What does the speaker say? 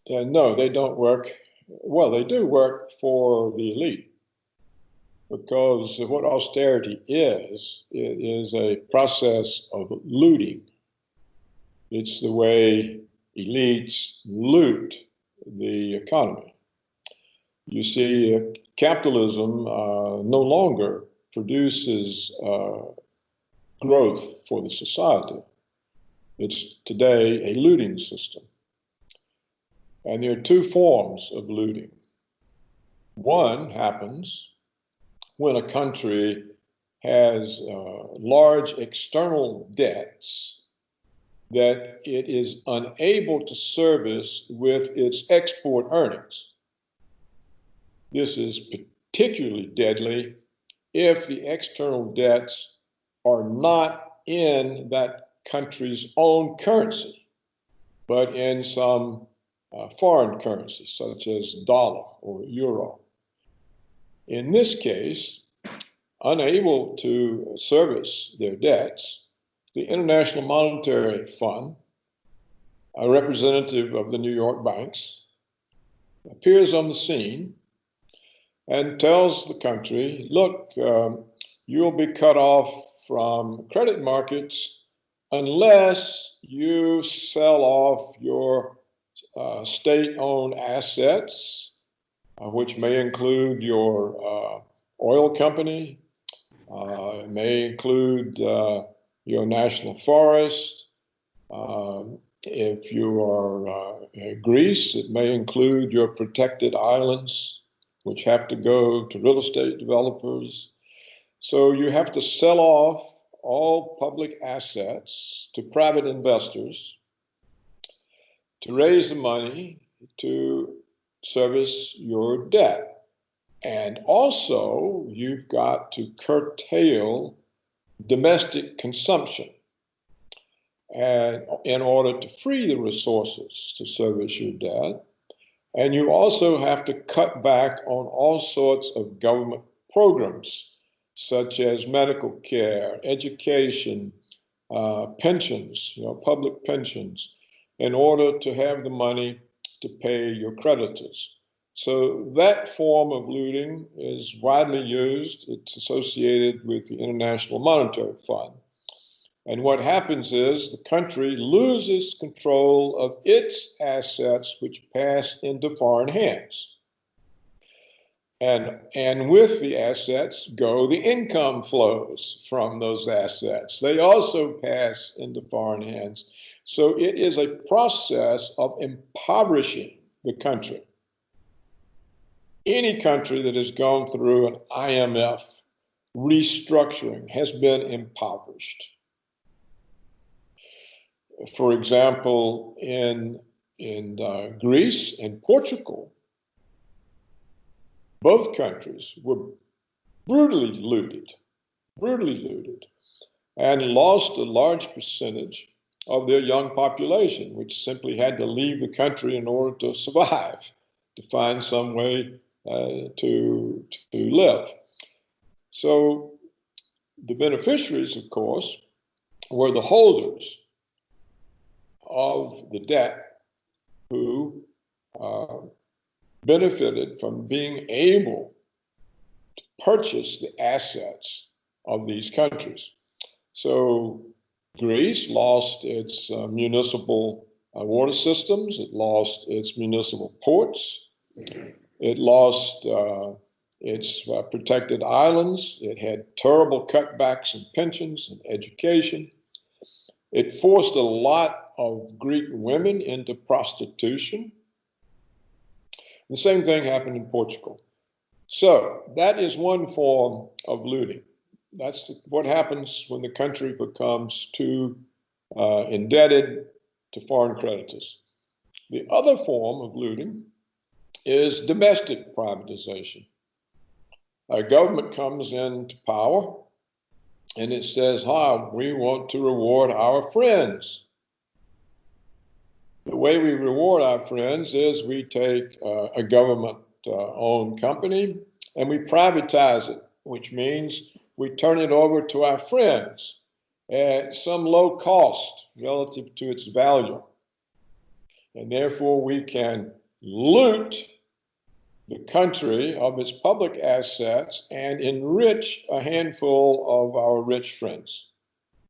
No, they don't work. Well, they do work for the elite, because what austerity is, it is a process of looting. It's the way elites loot the economy. You see, capitalism no longer produces growth for the society. It's today a looting system. And there are two forms of looting. One happens when a country has large external debts that it is unable to service with its export earnings. This is particularly deadly if the external debts are not in that country's own currency, but in some foreign currency, such as dollar or euro. In this case, unable to service their debts, the International Monetary Fund, a representative of the New York banks, appears on the scene and tells the country, look, you'll be cut off from credit markets unless you sell off your state-owned assets, which may include your oil company, it may include your national forest. If you are Greece, it may include your protected islands, which have to go to real estate developers. So you have to sell off all public assets to private investors to raise the money to service your debt. And also, you've got to curtail domestic consumption and in order to free the resources to service your debt. And you also have to cut back on all sorts of government programs, such as medical care, education, pensions, public pensions, in order to have the money to pay your creditors. So that form of looting is widely used. It's associated with the International Monetary Fund. And what happens is the country loses control of its assets, which pass into foreign hands. And with the assets go the income flows from those assets. They also pass into foreign hands. So it is a process of impoverishing the country. Any country that has gone through an IMF restructuring has been impoverished. For example, in Greece and Portugal, both countries were brutally looted, and lost a large percentage of their young population, which simply had to leave the country in order to survive, to find some way to live. So the beneficiaries, of course, were the holders of the debt who benefited from being able to purchase the assets of these countries. So Greece lost its municipal water systems, it lost its municipal ports, it lost its protected islands, it had terrible cutbacks in pensions and education. It forced a lot of Greek women into prostitution. The same thing happened in Portugal. So that is one form of looting. That's what happens when the country becomes too indebted to foreign creditors. The other form of looting is domestic privatization. A government comes into power and it says, we want to reward our friends. The way we reward our friends is we take a government-owned company and we privatize it, which means we turn it over to our friends at some low cost relative to its value. and therefore we can loot the country of its public assets and enrich a handful of our rich friends.